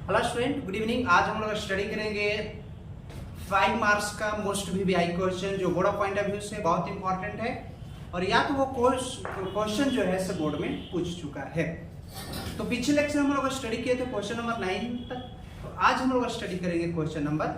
Hello student, good evening. आज हम लोग स्टडी करेंगे 5 मार्क्स का मोस्ट वीवीआई क्वेश्चन जो बोर्ड पॉइंट ऑफ व्यू से बहुत इंपॉर्टेंट है और या तो वो क्वेश्चन जो है बोर्ड में पूछ चुका है। तो पिछले लेक्चर हम लोग स्टडी किए थे क्वेश्चन नंबर 9 तक। तो आज हम लोग स्टडी करेंगे क्वेश्चन नंबर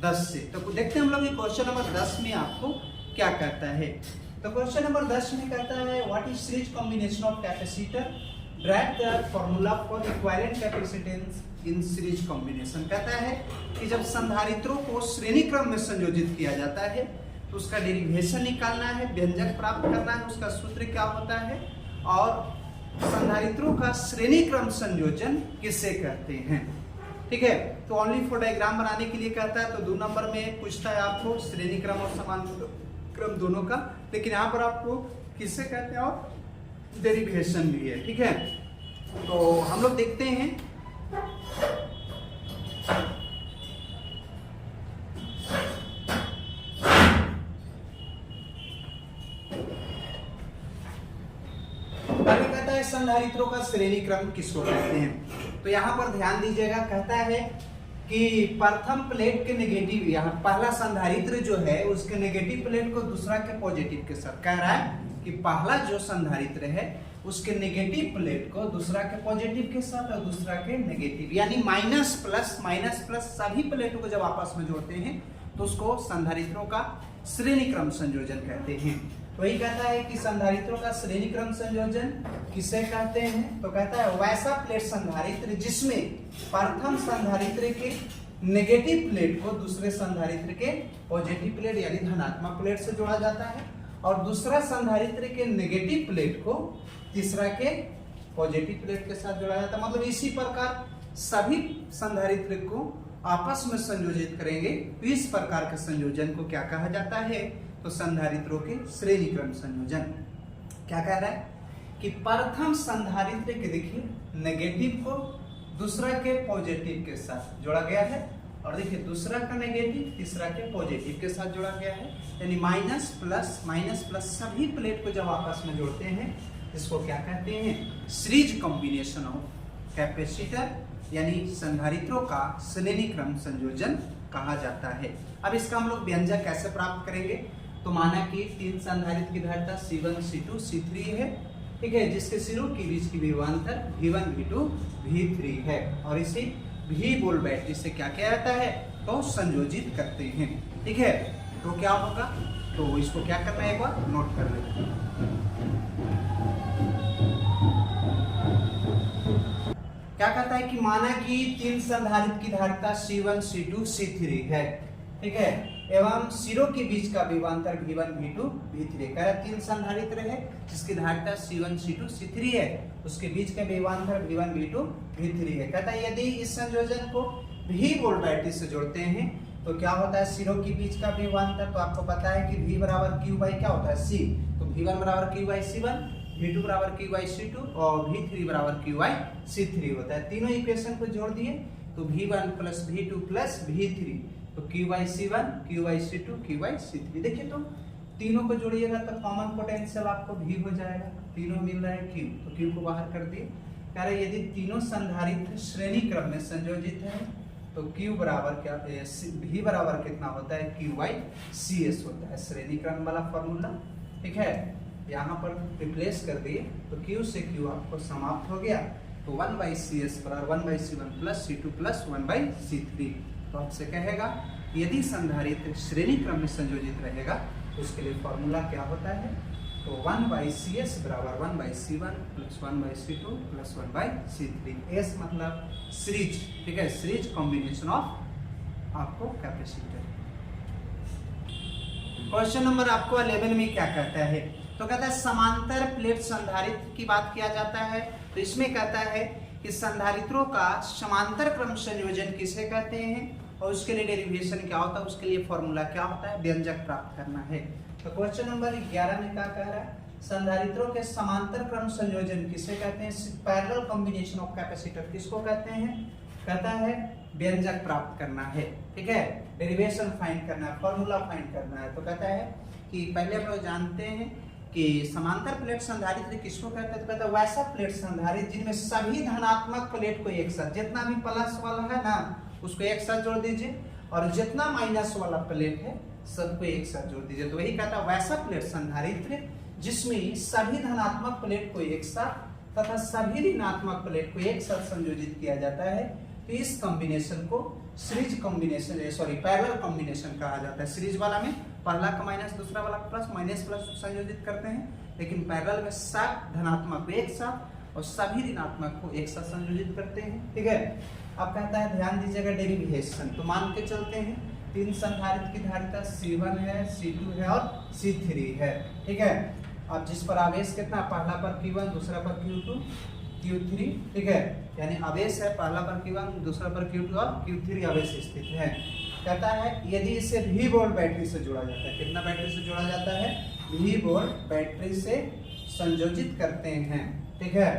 10 से। तो देखते हैं हम लोग क्वेश्चन नंबर 10 में आपको क्या कहता है। तो क्वेश्चन नंबर 10 में कहता है what is series combination of capacitor, drive the formula for equivalent capacitance in series combination. कहता है कि जब संधारित्रों को श्रेणी क्रम में संयोजित किया जाता है तो उसका डेरिवेशन निकालना है, व्यंजक प्राप्त करना है, उसका सूत्र क्या होता है और संधारित्रों का श्रेणी क्रम संयोजन किसे कहते हैं। ठीक है, तो ओनली फॉर डायग्राम बनाने के लिए कहता है। तो 2 नंबर में पूछता है आपको श्रेणी क्रम और समान क्रम दोनों का, लेकिन यहाँ पर आपको किससे कहते हैं और डेरिवेशन भी है। ठीक है, तो हम लोग देखते हैं। कहता है संधारित्रों का श्रेणी क्रम किसको कहते हैं। तो यहाँ पर ध्यान दीजिएगा, कहता है कि प्रथम प्लेट के नेगेटिव, यहाँ पहला संधारित्र जो है उसके नेगेटिव प्लेट को दूसरा के पॉजिटिव के साथ कह रहा है कि पहला जो संधारित्र है उसके नेगेटिव प्लेट को दूसरा के पॉजिटिव के साथ और दूसरा के नेगेटिव, यानी माइनस प्लस सभी प्लेटों को जब आपस में जोड़ते हैं तो उसको संधारित्रों का श्रेणी क्रम संयोजन कहते हैं। वही कहता है कि संधारित्रों का श्रेणी क्रम संयोजन किसे कहते हैं। तो कहता है वैसा प्लेट संधारित्र जिसमें प्रथम संधारित्र के नेगेटिव प्लेट को दूसरे संधारित्र के पॉजिटिव प्लेट यानी धनात्मक प्लेट से जोड़ा जाता है और दूसरा संधारित्र के नेगेटिव प्लेट को तीसरा के पॉजिटिव प्लेट के साथ जोड़ा जाता है। मतलब इसी प्रकार सभी संधारित्र को आपस में संयोजित करेंगे तो इस प्रकार के संयोजन को क्या कहा जाता है। तो संधारित्रों के श्रेणी क्रम संयोजन। क्या कह रहा है कि प्रथम संधारित्र के देखिए नेगेटिव को दूसरा के पॉजिटिव के साथ जोड़ा गया है और देखिए दूसरा का नेगेटिव तीसरा के पॉजिटिव के साथ जोड़ा गया है, यानी माइनस प्लस सभी प्लेट को जब आपस में जोड़ते हैं इसको क्या कहते हैं, सीरीज कॉम्बिनेशन ऑफ कैपेसिटर यानी संधारित्रों का श्रेणी क्रम संयोजन कहा जाता है। अब इसका हम लोग व्यंजक कैसे प्राप्त करेंगे। तो माना कि 3 संधारित्र की धारिता C1 C2 C3 है। ठीक है, जिसके सिरों के बीच की विभवांतर V1 V2 V3 है और इसे V वोल्ट बैटरी से क्या किया जाता है तो संयोजित करते हैं। ठीक है, तो क्या होगा, तो इसको क्या करना है एक बार नोट कर लेते हैं। क्या कहता है कि माना कि 3 संधारित्र की धारिता C1 C2 C3 है। ठीक है, एवं सिरों के बीच का विभवांतर V1 V2 V3 कह रहा 3 संधारित्र है जिसकी धारिता C1 C2 C3 है, उसके बीच का विभवांतर V1 V2 V3 है। कहता है यदि इस संयोजन को V वोल्ट बैटरी से जोड़ते हैं तो क्या होता है, सिरों के बीच का विभवांतर। तो आपको पता है कि V बराबर Q बाई क्या होता है C, तो V1 बराबर Q बाई C1, V2 बराबर Q बाई C2 और V3 बराबर Q बाई C3 होता है। तीनों इक्वेशन को जोड़ दिए तो V1 plus V2 plus V3 तो Q by C1 Q by C2 Q by C3। देखिए तो तीनों को जोड़िएगा तो कॉमन पोटेंशियल आपको V हो जाएगा, तीनों मिल रहा है Q, तो Q को बाहर कर दिए। कह रहे यदि तीनों संधारित्र श्रेणी क्रम में संयोजित है तो Q बराबर क्या, V बराबर कितना होता है Q बाई CS होता है, श्रेणी क्रम वाला फॉर्मूला। ठीक है, यहाँ पर रिप्लेस कर दिए तो Q से Q आपको समाप्त हो गया तो 1 बाई CS बराबर 1 by C1 plus C2 plus 1 by C3। तो आपसे कहेगा यदि संधारित्र श्रेणी क्रम में संयोजित रहेगा तो उसके लिए फॉर्मूला क्या होता है, तो 1 बाई CS बराबर 1 by C1 plus 1 by C2 plus 1 by C3। S मतलब सीरीज। ठीक है, सीरीज कॉम्बिनेशन ऑफ आपको कैपेसिटर। क्वेश्चन नंबर आपको 11 में क्या कहता है, तो कहता है समांतर प्लेट संधारित्र की बात किया जाता है। तो इसमें कहता है कि संधारित्रों का समांतर क्रम संयोजन किसे कहते हैं और उसके लिए डेरिवेशन क्या होता है, उसके लिए फॉर्मूला क्या होता है, व्यंजक प्राप्त करना है। तो क्वेश्चन नंबर 11 में क्या कह रहा है, संधारित्रों के समांतर क्रम संयोजन किसे कहते हैं, पैरेलल कॉम्बिनेशन ऑफ कैपेसिटर किसको कहते हैं। कहता है व्यंजक प्राप्त करना है। ठीक है, डेरिवेशन फाइंड करना है, फॉर्मूला फाइंड करना है। तो कहता है कि पहले हम लोग जानते हैं कि समांतर प्लेट संधारित्र किसको कहते हैं, तो कहते हैं वैसा प्लेट संधारित्र जिनमें सभी धनात्मक प्लेट को एक साथ, जितना भी प्लस वाला है ना उसको एक साथ जोड़ दीजिए, और जितना माइनस वाला प्लेट है सबको एक साथ जोड़ दीजिए। तो वही कहता है वैसा प्लेट संधारित्र जिसमें सभी धनात्मक प्लेट को एक साथ तथा सभी ऋणात्मक प्लेट को एक साथ संयोजित किया जाता है। तो इस कॉम्बिनेशन को सीरीज कॉम्बिनेशन पैरेलल कॉम्बिनेशन कहा जाता है। सीरीज वाला में पहला का माइनस दूसरा वाला प्लस, माइनस प्लस संयोजित करते हैं, लेकिन पैरेलल में सब धनात्मक को एक साथ और सभी ऋणात्मक को एक साथ संयोजित करते हैं। ठीक है, अब कहता है ध्यान दीजिएगा डेरिवेशन। तो मान के चलते हैं तीन संधारित्र की धारिता C1 है, C2 है और C3 है। ठीक है, अब जिस पर आवेश कितना, पहला पर Q1 दूसरा पर Q2 Q3, ठीक है, यानी आवेश है पहला पर Q1 दूसरा पर Q2 और Q3 आवेश स्थित है। कहता है यदि इसे V वोल्ट बैटरी से जोड़ा जाता है, कितना बैटरी से जोड़ा जाता है, V वोल्ट बैटरी से संयोजित करते हैं। ठीक है,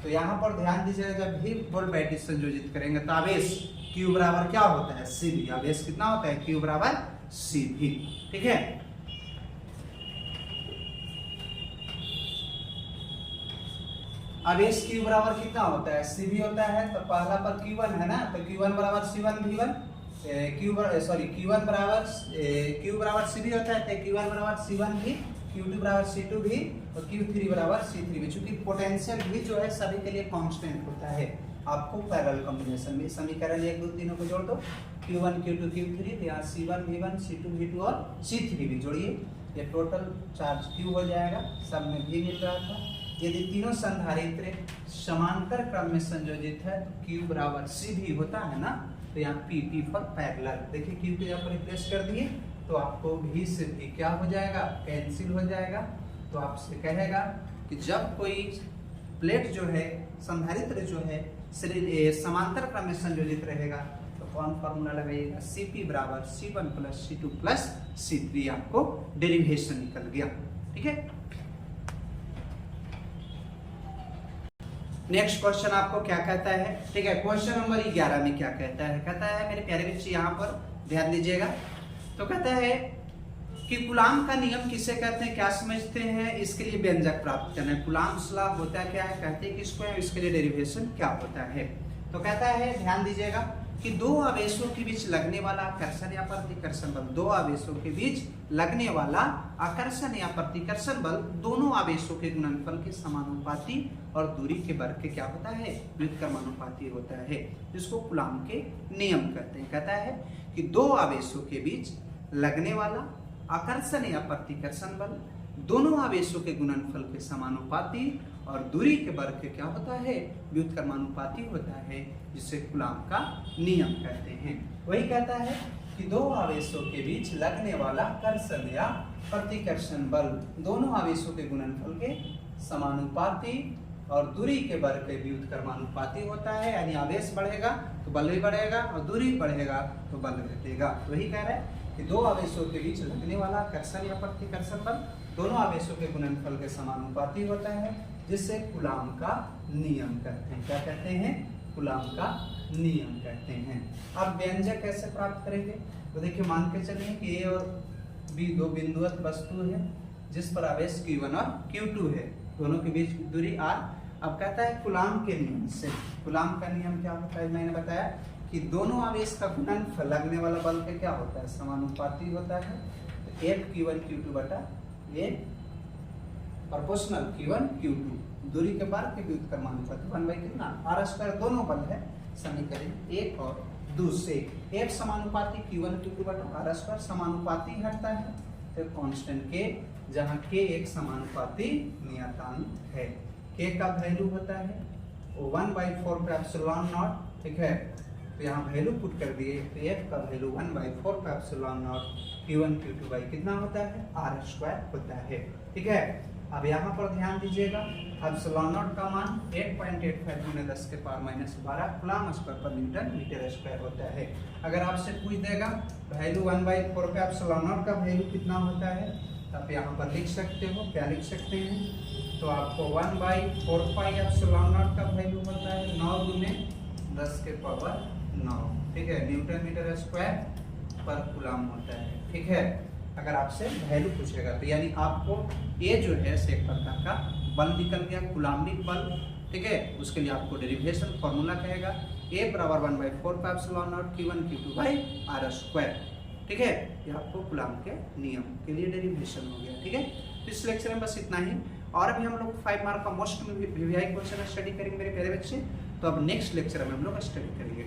तो यहाँ पर ध्यान दीजिएगा जब V वोल्ट बैटरी संयोजित करेंगे तो आवेश Q बराबर क्या होता है, CV। आवेश कितना होता है, Q बराबर CV। ठीक है, आवेश Q बराबर कितना होता है, CV होता है। तो पहला पर Q1 है ना, तो Q1 बराबर C1 V1, Q बराबर CV होता है, तो Q1 बराबर C1 V, Q2 बराबर C2 V और Q3 बराबर C3 V। चूंकि पोटेंशियल भी जो है सभी के लिए कांस्टेंट होता है। आपको पैरेलल कॉम्बिनेशन में समीकरण 1 2 तीनों को जोड़ दो, Q1 Q2 Q3, तो यहाँ C1 V1 C2 V2 और C3 भी जोड़िए, ये टोटल चार्ज Q हो जाएगा। सब में भी मिल रहा था। यदि तीनों संधारित्र समांतर क्रम में संयोजित है तो Q बराबर CV होता है ना, तो यहाँ P फॉर पैरेलल। देखिए Q को यहाँ पर रिप्लेस कर दिए तो आपको V से V क्या हो जाएगा, कैंसिल हो जाएगा। तो आपसे कहेगा कि जब कोई प्लेट जो है संधारित्र जो है समांतर क्रम में संयोजित रहेगा तो कौन फॉर्मूला लगाइएगा, Cp बराबर C1 plus C2 plus C3। आपको डेरिवेशन निकल गया। ठीक है, नेक्स्ट क्वेश्चन आपको क्या कहता है। ठीक है, क्वेश्चन नंबर 11 में क्या कहता है, कहता है मेरे प्यारे बच्चे यहाँ पर ध्यान दीजिएगा। तो कहता है कि कूलाम का नियम किसे कहते हैं, क्या समझते हैं, इसके लिए व्यंजक प्राप्त करना है। कूलाम्स लॉ होता क्या है, कहते हैं किसको है, इसके लिए डेरिवेशन क्या होता है। तो कहता है ध्यान दीजिएगा कि दो आवेशों के बीच लगने वाला आकर्षण या प्रतिकर्षण बल, दो आवेशों के बीच लगने वाला आकर्षण या प्रतिकर्षण बल दोनों आवेशों के गुणनफल के समानुपाती और दूरी के वर्ग के क्या होता है, व्युत्क्रमानुपाती होता है, जिसको कूलाम के नियम कहते हैं। कहता है कि दो आवेशों के बीच लगने वाला आकर्षण या प्रतिकर्षण बल दोनों आवेशों के गुणनफल के समानुपाती और दूरी के वर्ग के क्या होता है, व्युत्क्रमानुपाती होता है, जिसे कूलाम का नियम कहते हैं। वही कहता है कि दो आवेशों के बीच लगने वाला कर्षण या प्रतिकर्षण बल दोनों आवेशों के गुणनफल के समानुपाती और दूरी के वर्ग के व्युत्क्रमानुपाती होता है। यानी आवेश बढ़ेगा तो बल भी बढ़ेगा और दूरी बढ़ेगा तो बल घटेगा। वही कह रहा है कि दो आवेशों के बीच लगने वाला कर्षण या प्रतिकर्षण बल दोनों आवेशों के गुणनफल के समानुपाती होता है, जिससे कूलाम का नियम कहते हैं। क्या कहते हैं, कूलाम का नियम कहते हैं। अब व्यंजक कैसे प्राप्त करेंगे, तो देखिए मान के चलिए कि A और B दो बिंदुवत वस्तु है जिस पर आवेश Q1 और Q2 है, दोनों के बीच दूरी R। अब कहता है कूलाम के नियम से, कूलाम का नियम क्या होता है, मैंने बताया कि दोनों आवेश का गुणनफल लगने वाला बल के क्या होता है, समानुपाती होता है। तो F Q1 Q2 बटा ये प्रोपोर्शनल Q1 Q2, दूरी के बार के व्युत्क्रमानुपाती 1 कितना R², दोनों बल है समीकरण 1 और 2 से। F समानुपाती Q1 Q2 बटा R² समानुपाती हटता है तो कांस्टेंट K, जहाँ K एक समानुपाती नियतांक है। K का वैल्यू होता है 1/4 का एप्सिलॉन नॉट। ठीक है, तो यहाँ वैल्यू पुट कर दिए तो F का वैल्यू 1/4 का epsilon not Q1 Q2 by कितना होता है, R² होता है। ठीक है, अब यहाँ पर ध्यान दीजिएगा एप्सिलॉन नॉट का मान 8.85 × 10⁻⁻12 कूलाम स्क्वायर पर न्यूटन मीटर स्क्वायर होता है। अगर आपसे पूछ देगा वैल्यू 1/4 का एप्सिलॉन नॉट का वैल्यू कितना होता है, तो आप यहाँ पर लिख सकते हो, क्या लिख सकते हैं, तो आपको 1/4 एप्सिलॉन नॉट का वैल्यू होता है 9 × 10⁻9। ठीक है, न्यूटन मीटर स्क्वायर पर कूलाम होता है। ठीक है, अगर आपसे वैल्यू पूछेगा तो, यानी आपको ये जो है एक प्रकार का बल निकल गया, कूलाम्बिक बल, ठीक है। उसके लिए आपको डेरिवेशन फॉर्मूला कहेगा A बराबर 1/4 pi epsilon not Q1 Q2 by R square, ठीक है। ये आपको कूलाम्ब के नियम के लिए डेरिवेशन हो गया, ठीक है। तो इस लेक्चर में बस इतना ही, और अभी हम लोग 5 मार्क का मोस्ट वीवीआई क्वेश्चन स्टडी करेंगे मेरे प्यारे बच्चे। तो अब नेक्स्ट लेक्चर में हम लोग स्टडी करेंगे।